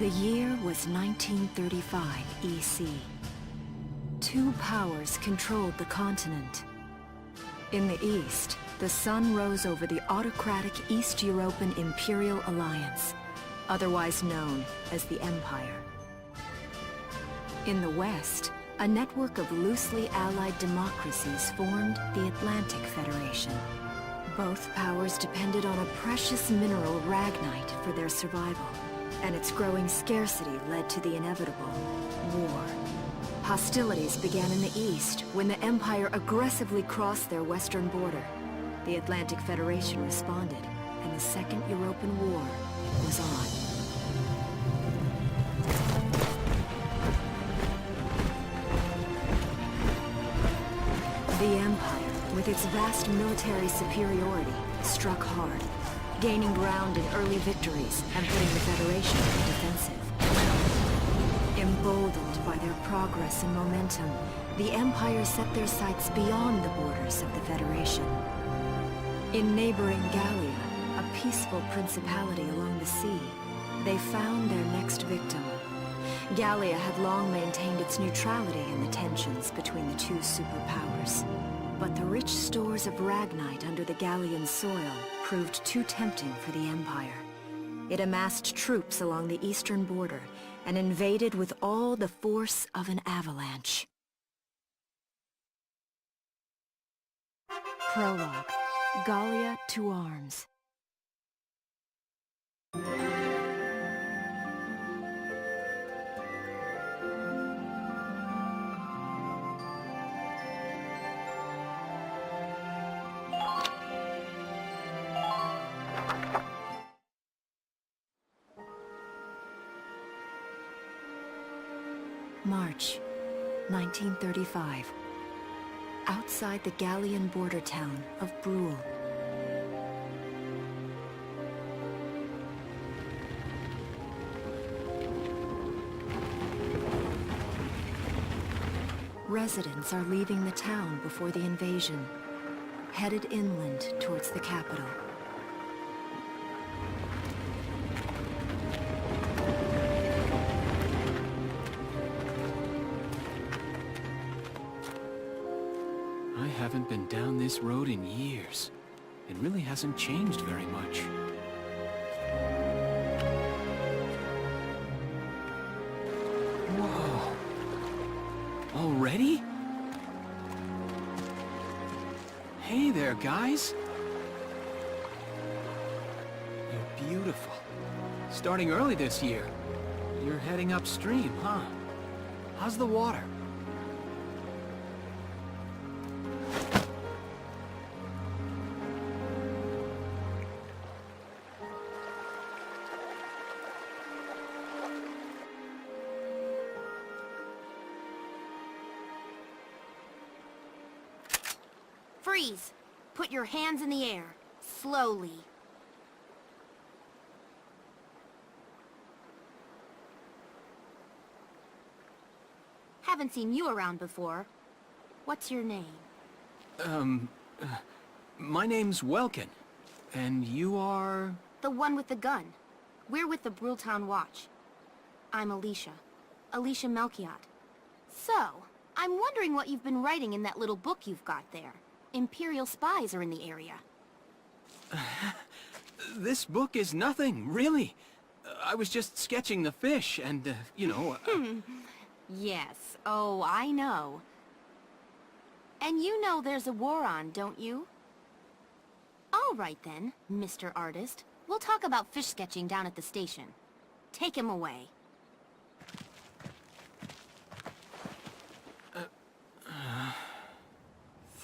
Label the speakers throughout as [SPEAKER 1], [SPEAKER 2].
[SPEAKER 1] The year was 1935 EC. Two powers controlled the continent. In the east, the sun rose over the autocratic East European Imperial Alliance, otherwise known as the Empire. In the west, a network of loosely allied democracies formed the Atlantic Federation. Both powers depended on a precious mineral ragnite for their survival, and its growing scarcity led to the inevitable war. Hostilities began in the east when the Empire aggressively crossed their western border. The Atlantic Federation responded, and the Second European War was on. The Empire, with its vast military superiority, struck hard, gaining ground in early victories and putting the Federation on the defensive. Emboldened by their progress and momentum, the Empire set their sights beyond the borders of the Federation. In neighboring Gallia, a peaceful principality along the sea, they found their next victim. Gallia had long maintained its neutrality in the tensions between the two superpowers. But the rich stores of ragnite under the Gallian soil proved too tempting for the Empire. It amassed troops along the eastern border and invaded with all the force of an avalanche. Prologue. Gallia to arms. March, 1935. Outside the Gallian border town of Brule. Residents are leaving the town before the invasion, headed inland towards the capital.
[SPEAKER 2] I haven't been down this road in years. It really hasn't changed very much. Whoa! Already? Hey there, guys! You're beautiful. Starting early this year. You're heading upstream, huh? How's the water?
[SPEAKER 3] Freeze! Put your hands in the air. Slowly. Haven't seen you around before. What's your name?
[SPEAKER 2] My name's Welkin. And you are...
[SPEAKER 3] The one with the gun. We're with the Bruletown Watch. I'm Alicia. Alicia Melchiot. So, I'm wondering what you've been writing in that little book you've got there. Imperial spies are in the area.
[SPEAKER 2] This book is nothing, really. I was just sketching the fish and, you know...
[SPEAKER 3] Yes. Oh, I know. And you know there's a war on, don't you? All right then, Mr. Artist. We'll talk about fish sketching down at the station. Take him away.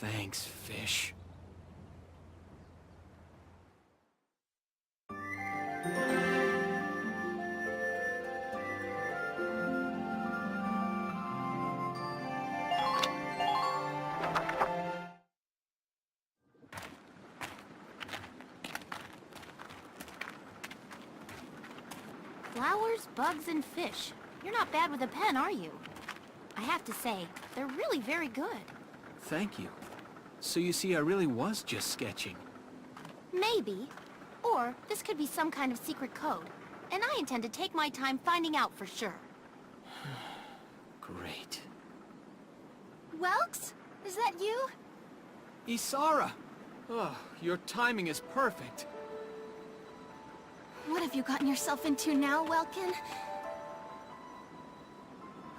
[SPEAKER 2] Thanks, fish.
[SPEAKER 3] Flowers, bugs, and fish. You're not bad with a pen, are you? I have to say, they're really very good.
[SPEAKER 2] Thank you. So you see, I really was just sketching.
[SPEAKER 3] Maybe. Or this could be some kind of secret code. and I intend to take my time finding out for sure.
[SPEAKER 2] Great.
[SPEAKER 3] Welks? Is that you?
[SPEAKER 2] Isara! Oh, your timing is perfect.
[SPEAKER 3] What have you gotten yourself into now, Welkin?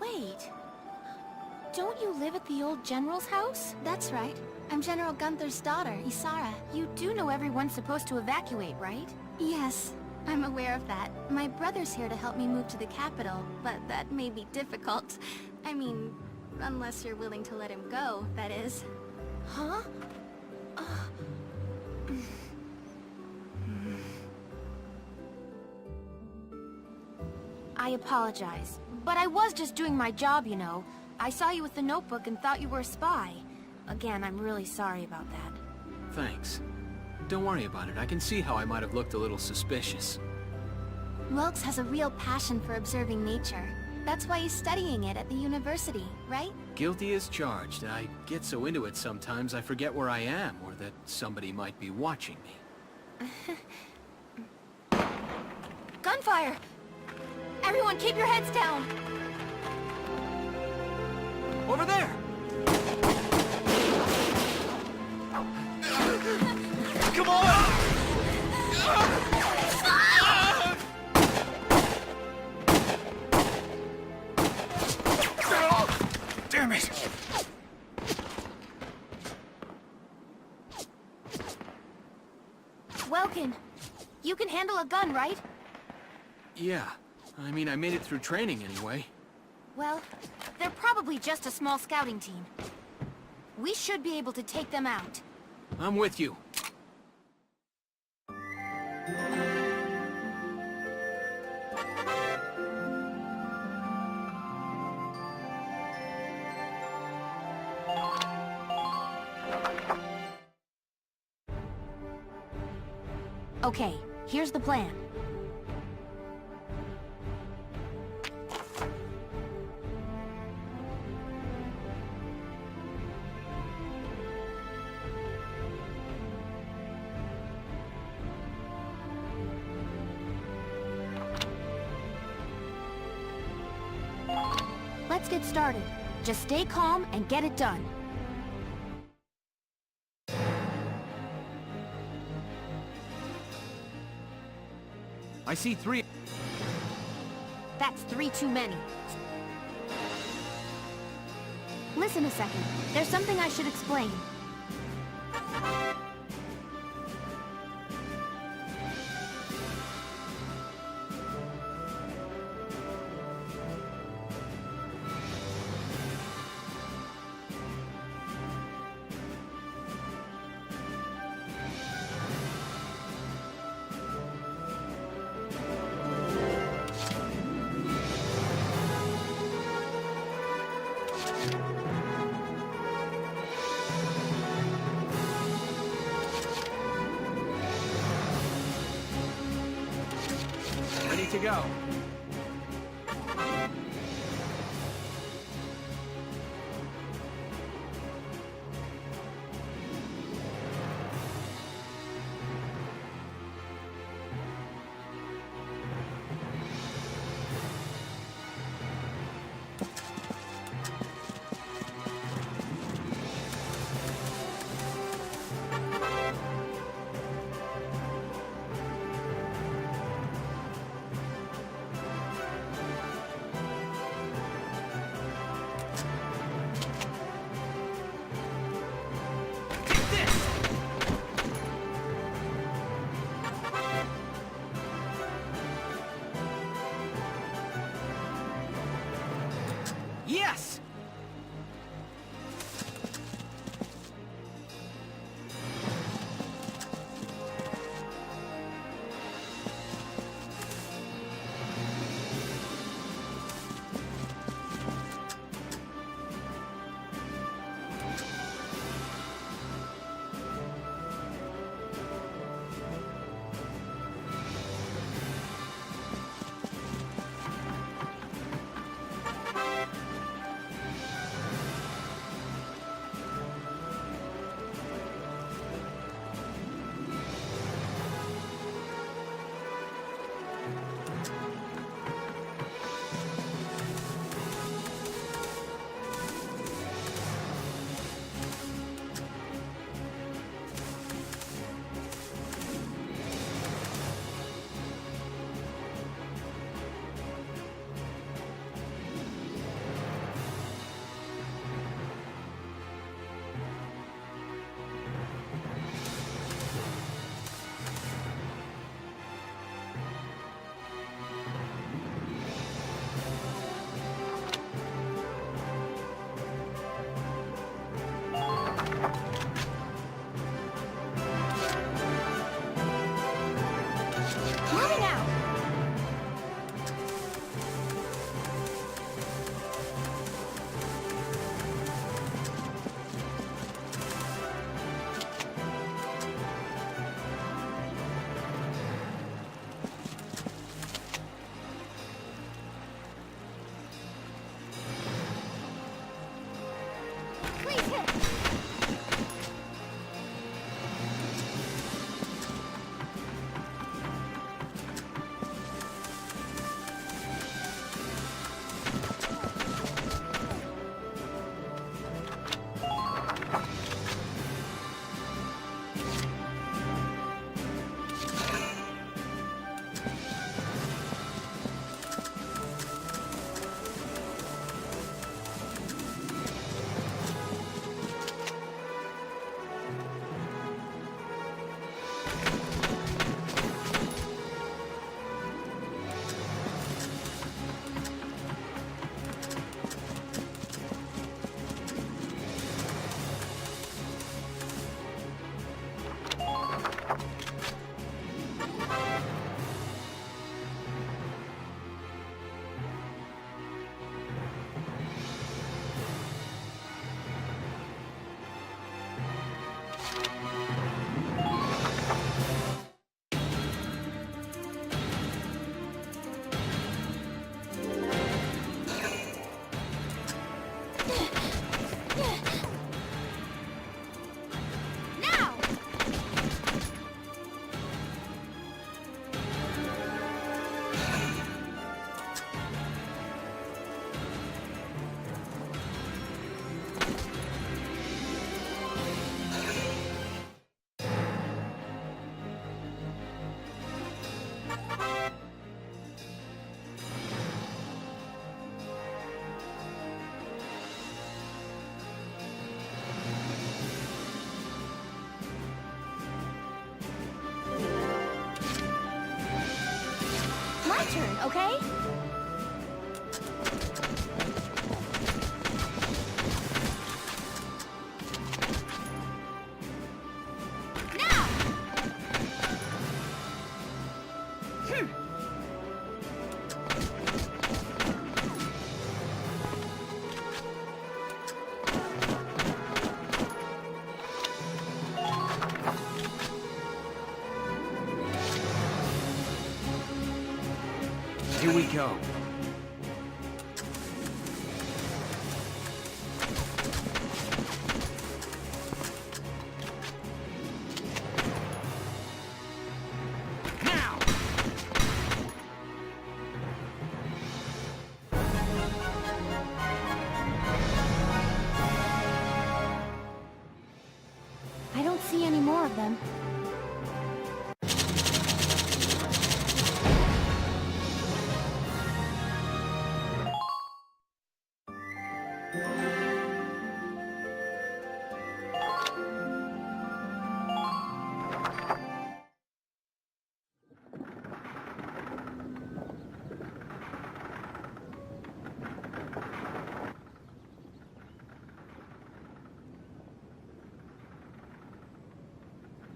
[SPEAKER 3] Wait. Don't you live at the old General's house? That's right. I'm General Gunther's daughter, Isara. You do know everyone's supposed to evacuate, right? Yes, I'm aware of that. My brother's here to help me move to the capital, but that may be difficult. I mean, unless you're willing to let him go, that is. Huh? I apologize, but I was just doing my job, you know. I saw you with the notebook and thought you were a spy. Again, I'm really sorry about that.
[SPEAKER 2] Thanks. Don't worry about it. I can see how I might have looked a little suspicious.
[SPEAKER 3] Welks has a real passion for observing nature. That's why he's studying it at the university, right?
[SPEAKER 2] Guilty as charged. I get so into it sometimes I forget where I am, or that somebody might be watching me.
[SPEAKER 3] Gunfire! Everyone keep your heads down!
[SPEAKER 2] Over there! Come on! Damn it!
[SPEAKER 3] Welkin, you can handle a gun, right?
[SPEAKER 2] Yeah. I mean, I made it through training anyway.
[SPEAKER 3] Well, they're probably just a small scouting team. We should be able to take them out.
[SPEAKER 2] I'm with you.
[SPEAKER 3] Okay, here's the plan. Let's get started. Just stay calm and get it done.
[SPEAKER 2] I see 3.
[SPEAKER 3] That's 3 too many. Listen a second. There's something I should explain.
[SPEAKER 2] Ready to go.
[SPEAKER 3] turn, okay? Now!
[SPEAKER 2] Here we go. Now!
[SPEAKER 3] I don't see any more of them.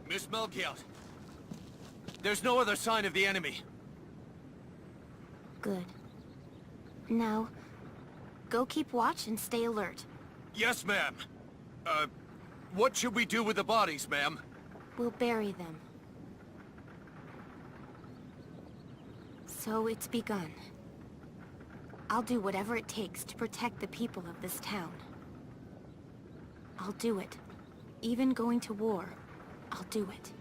[SPEAKER 4] Miss Melchior, there's no other sign of the enemy.
[SPEAKER 3] Good. Now, go keep watch and stay alert.
[SPEAKER 4] Yes, ma'am. What should we do with the bodies, ma'am?
[SPEAKER 3] We'll bury them. So it's begun. I'll do whatever it takes to protect the people of this town. I'll do it. Even going to war, I'll do it.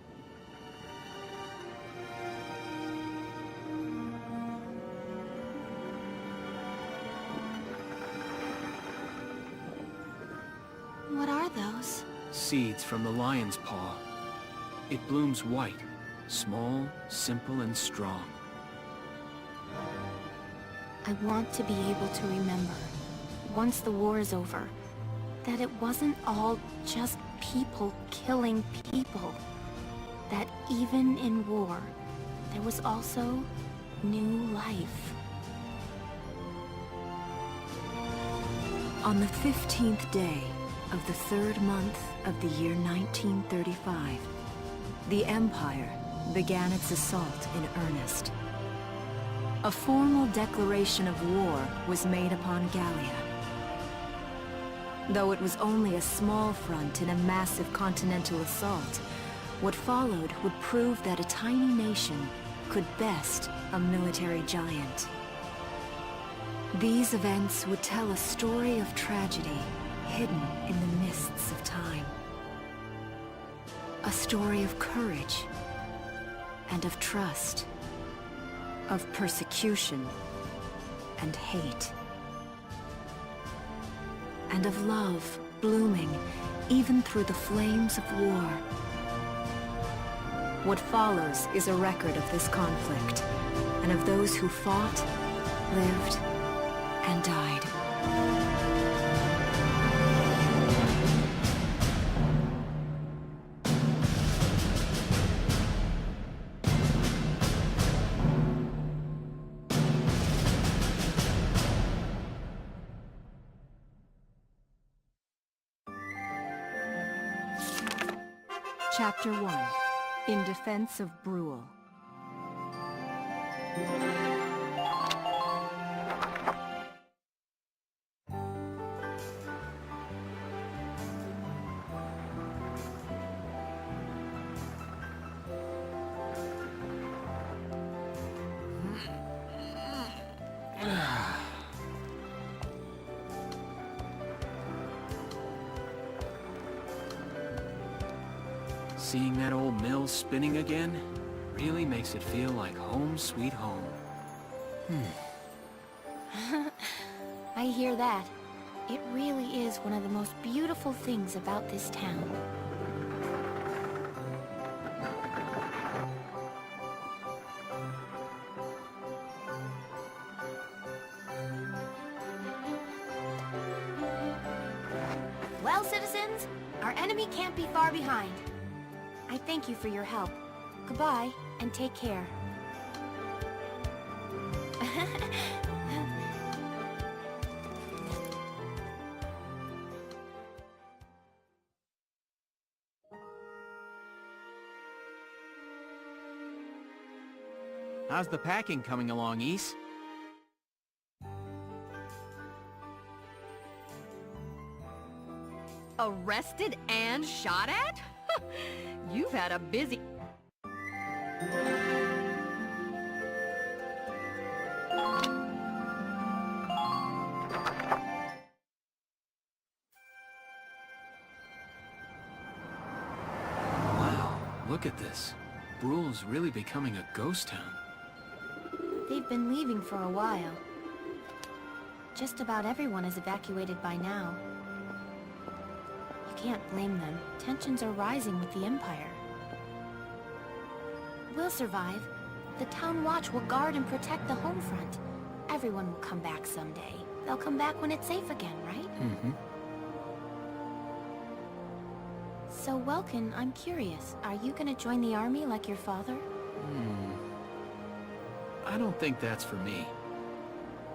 [SPEAKER 3] What are those?
[SPEAKER 2] Seeds from the lion's paw. It blooms white, small, simple, and strong.
[SPEAKER 3] I want to be able to remember, once the war is over, that it wasn't all just people killing people. That even in war, there was also new life.
[SPEAKER 1] On the 15th day of the 3rd month of the year 1935, the Empire began its assault in earnest. A formal declaration of war was made upon Gallia. Though it was only a small front in a massive continental assault, what followed would prove that a tiny nation could best a military giant. These events would tell a story of tragedy hidden in the mists of time. A story of courage and of trust, of persecution and hate, and of love blooming even through the flames of war. What follows is a record of this conflict, and of those who fought, lived, and died. Chapter 1. In Defense of Brule.
[SPEAKER 2] Seeing that old mill spinning again really makes it feel like home sweet home.
[SPEAKER 3] I hear that. It really is one of the most beautiful things about this town. Well, citizens, our enemy can't be far behind. I thank you for your help. Goodbye, and take care.
[SPEAKER 2] How's the packing coming along, Ys?
[SPEAKER 5] Arrested and shot at? You've had a busy...
[SPEAKER 2] Wow, look at this. Bruhl's really becoming a ghost town.
[SPEAKER 3] They've been leaving for a while. Just about everyone is evacuated by now. You can't blame them. Tensions are rising with the Empire. We'll survive. The Town Watch will guard and protect the home front. Everyone will come back someday. They'll come back when it's safe again, right?
[SPEAKER 2] Mm-hmm.
[SPEAKER 3] So, Welkin, I'm curious. Are you gonna join the army like your father?
[SPEAKER 2] I don't think that's for me.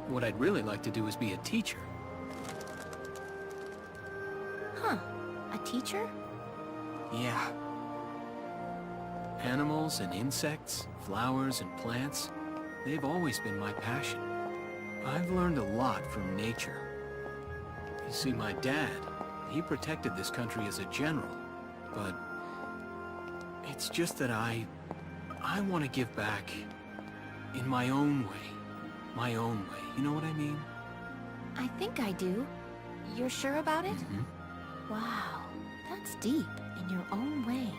[SPEAKER 2] What I'd really like to do is be a teacher.
[SPEAKER 3] Huh. A teacher?
[SPEAKER 2] Yeah. Animals and insects, flowers and plants, they've always been my passion. I've learned a lot from nature. You see, my dad, he protected this country as a general, but it's just that I want to give back in my own way. My own way, you know what I mean?
[SPEAKER 3] I think I do. You're sure about it?
[SPEAKER 2] Mm-hmm.
[SPEAKER 3] Wow, that's deep in your own way.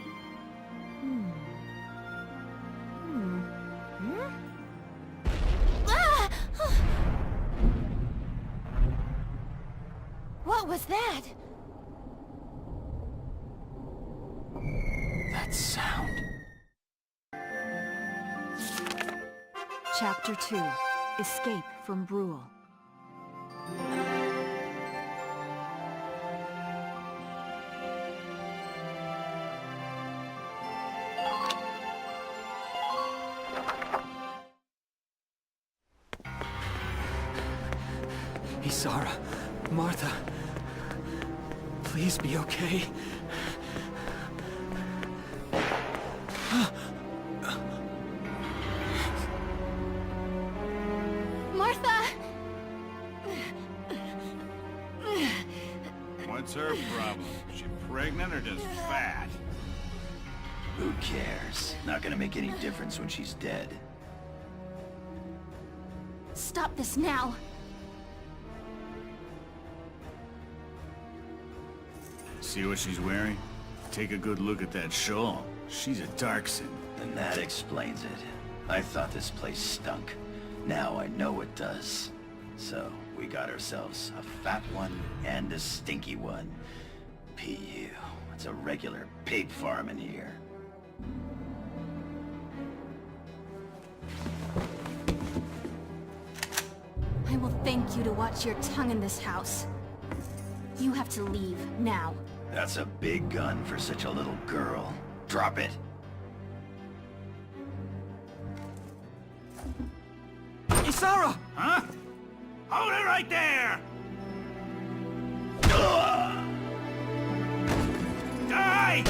[SPEAKER 3] Ah! What was that?
[SPEAKER 2] That sound.
[SPEAKER 1] Chapter 2. Escape from Bruhl.
[SPEAKER 2] Isara, Martha, please be okay.
[SPEAKER 3] Martha!
[SPEAKER 4] What's her problem? Is she pregnant or just fat?
[SPEAKER 6] Who cares? Not gonna make any difference when she's dead.
[SPEAKER 3] Stop this now!
[SPEAKER 4] See what she's wearing? Take a good look at that shawl. She's a Darkson.
[SPEAKER 6] And that explains it. I thought this place stunk. Now I know it does. So, we got ourselves a fat one and a stinky one. P.U. It's a regular pig farm in here.
[SPEAKER 3] I will thank you to watch your tongue in this house. You have to leave, now.
[SPEAKER 6] That's a big gun for such a little girl. Drop it.
[SPEAKER 2] Isara!
[SPEAKER 4] Huh? Hold it right there! Die!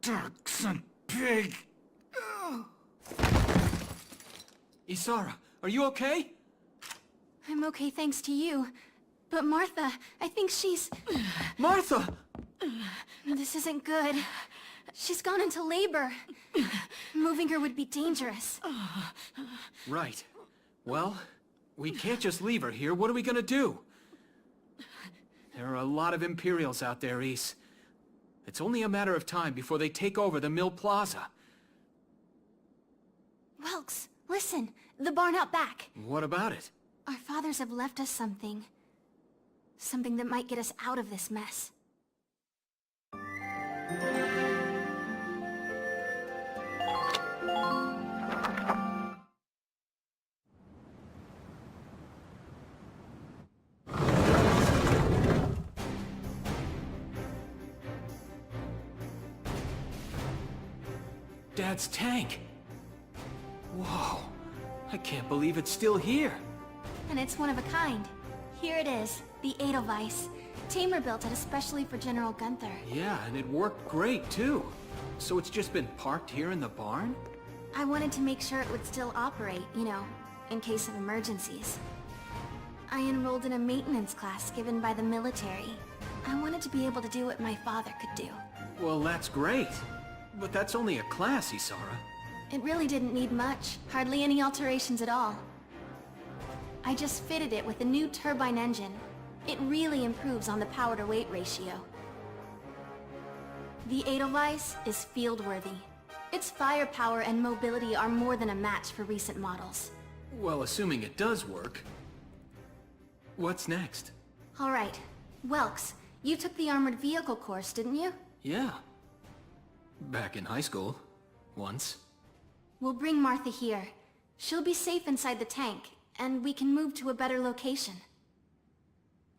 [SPEAKER 4] Darkson pig!
[SPEAKER 2] Isara, are you okay?
[SPEAKER 3] I'm okay thanks to you. But Martha, I think she's...
[SPEAKER 2] Martha!
[SPEAKER 3] This isn't good. She's gone into labor. Moving her would be dangerous.
[SPEAKER 2] Right. Well, we can't just leave her here. What are we gonna do? There are a lot of Imperials out there, Ys. It's only a matter of time before they take over the Mill Plaza.
[SPEAKER 3] Welks, listen. The barn out back.
[SPEAKER 2] What about it?
[SPEAKER 3] Our fathers have left us something. Something that might get us out of this mess.
[SPEAKER 2] Dad's tank. Whoa. I can't believe it's still here.
[SPEAKER 7] And it's one of a kind. Here it is, the Edelweiss. Tamer built it especially for General Gunther.
[SPEAKER 2] Yeah, and it worked great, too. So it's just been parked here in the barn?
[SPEAKER 7] I wanted to make sure it would still operate, you know, in case of emergencies. I enrolled in a maintenance class given by the military. I wanted to be able to do what my father could do.
[SPEAKER 2] Well, that's great. But that's only a class, Isara.
[SPEAKER 7] It really didn't need much, hardly any alterations at all. I just fitted it with a new turbine engine. It really improves on the power-to-weight ratio. The Edelweiss is field-worthy. Its firepower and mobility are more than a match for recent models.
[SPEAKER 2] Well, assuming it does work. What's next?
[SPEAKER 7] All right. Welks, you took the armored vehicle course, didn't you?
[SPEAKER 2] Yeah. Back in high school. Once.
[SPEAKER 7] We'll bring Martha here. She'll be safe inside the tank, and we can move to a better location.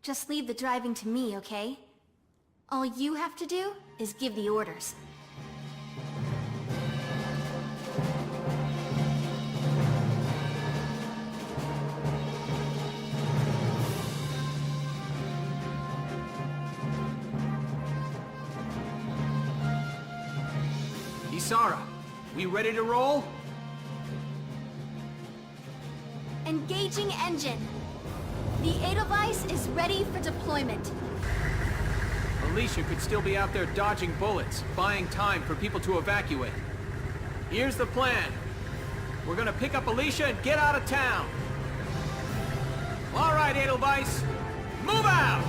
[SPEAKER 7] Just leave the driving to me, okay? All you have to do is give the orders.
[SPEAKER 2] Isara, we ready to roll?
[SPEAKER 7] Engaging engine. The Edelweiss is ready for deployment.
[SPEAKER 2] Alicia could still be out there dodging bullets, buying time for people to evacuate. Here's the plan. We're gonna pick up Alicia and get out of town. All right, Edelweiss, move out!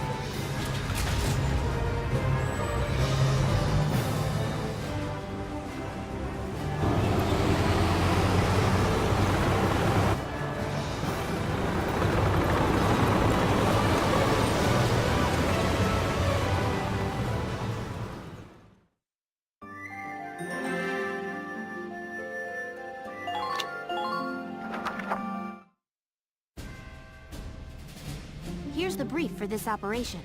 [SPEAKER 3] Here's the brief for this operation.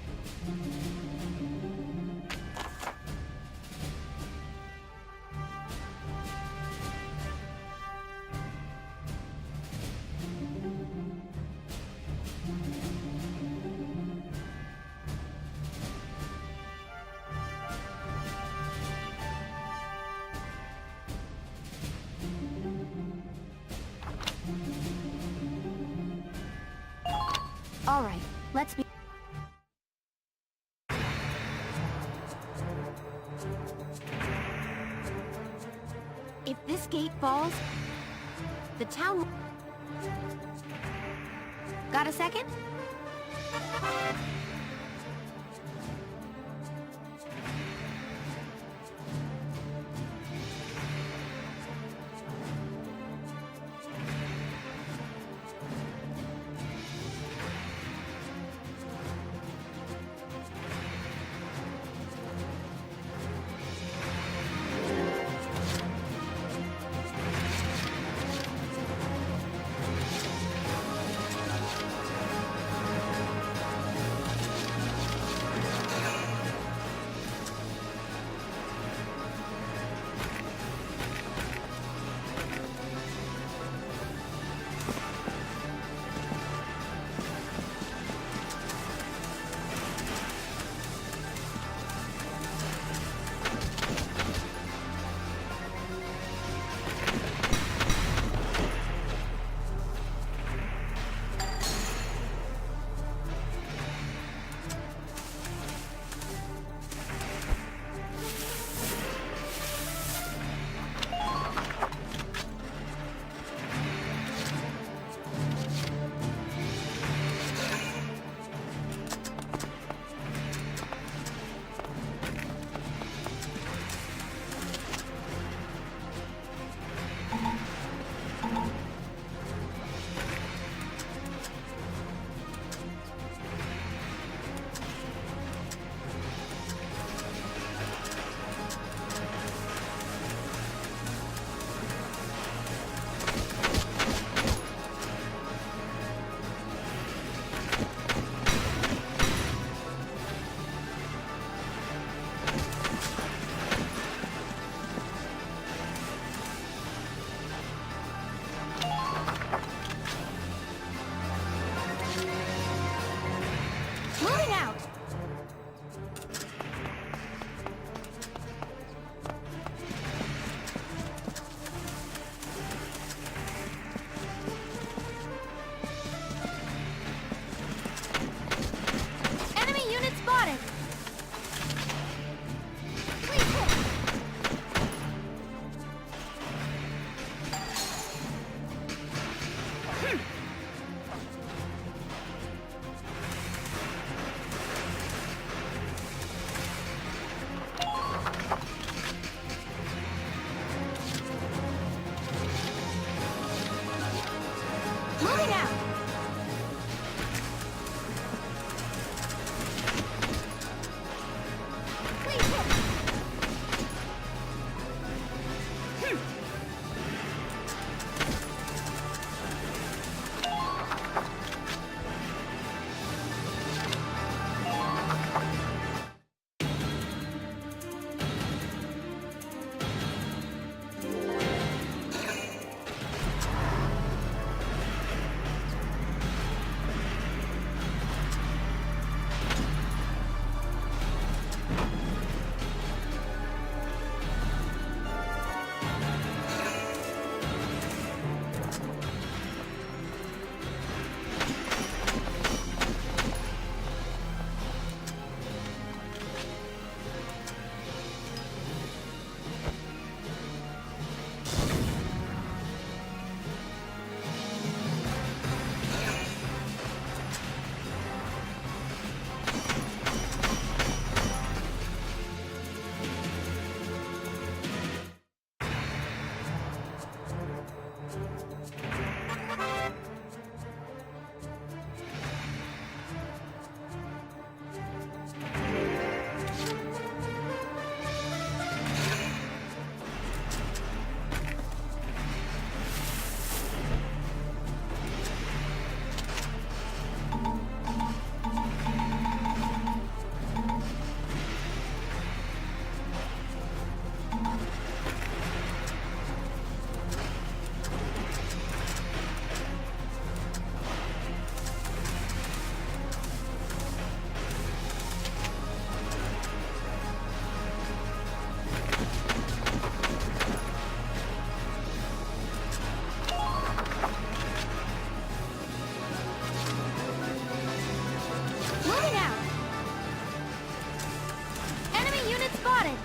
[SPEAKER 3] All right, let's be... If this gate falls, the town... Got a second? Moving out! Enemy unit spotted!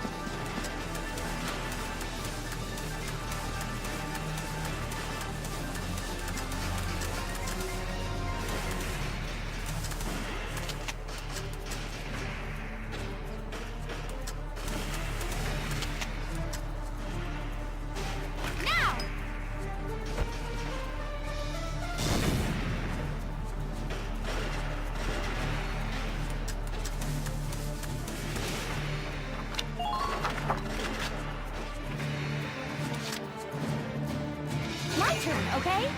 [SPEAKER 3] Now! My turn, okay?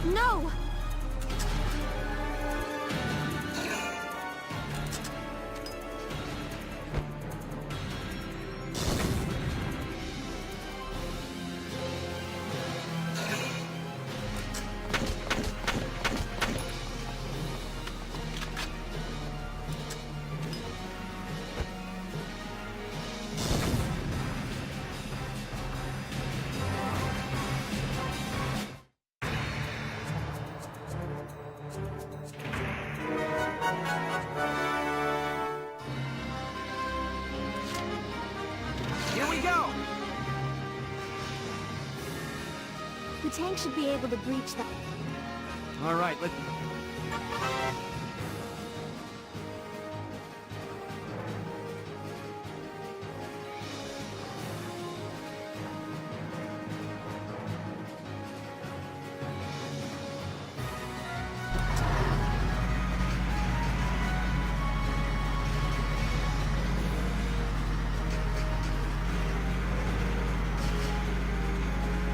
[SPEAKER 3] No!
[SPEAKER 2] Here we go!
[SPEAKER 7] The tank should be able to breach that.
[SPEAKER 2] All right, let's...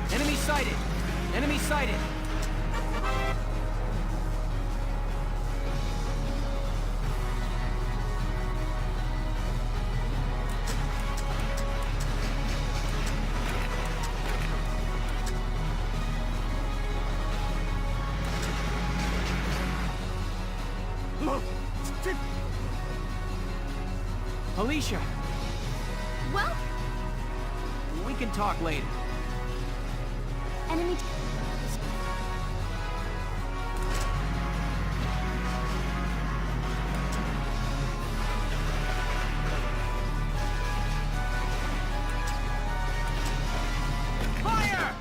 [SPEAKER 2] Enemy sighted! Enemy sighted! Alicia,
[SPEAKER 3] Well,
[SPEAKER 2] we can talk later.
[SPEAKER 7] Enemy.
[SPEAKER 2] Fire!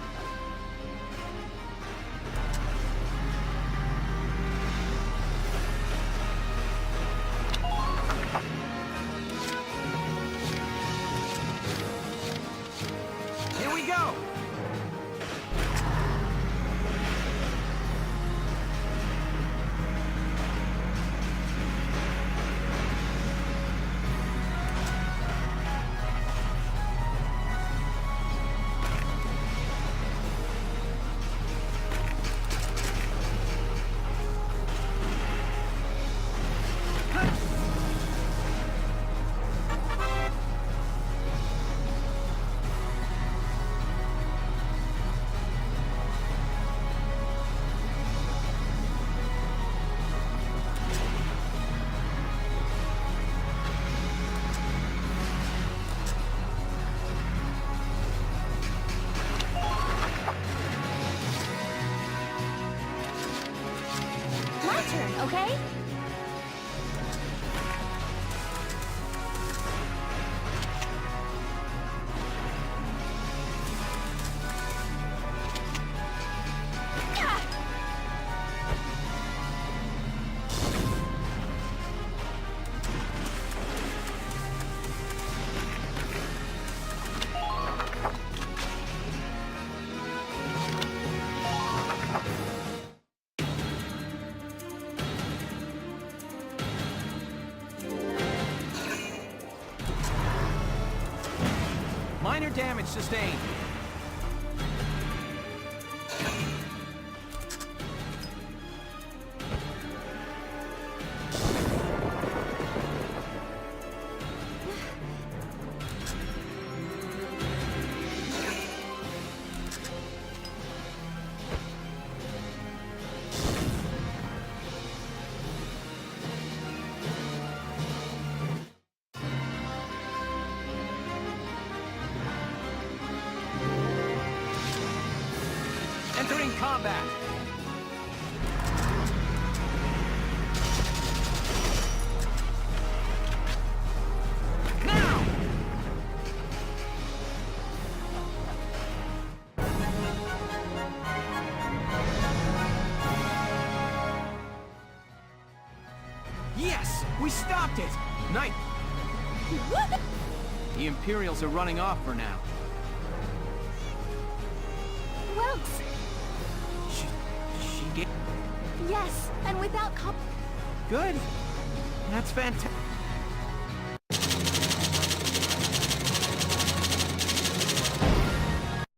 [SPEAKER 2] Here we go! Minor damage sustained. Entering combat. Now! Yes! We stopped it! Knight! The Imperials are running off for now.
[SPEAKER 3] Well,
[SPEAKER 2] She gave...
[SPEAKER 3] yes, and without
[SPEAKER 2] Good. That's fantastic.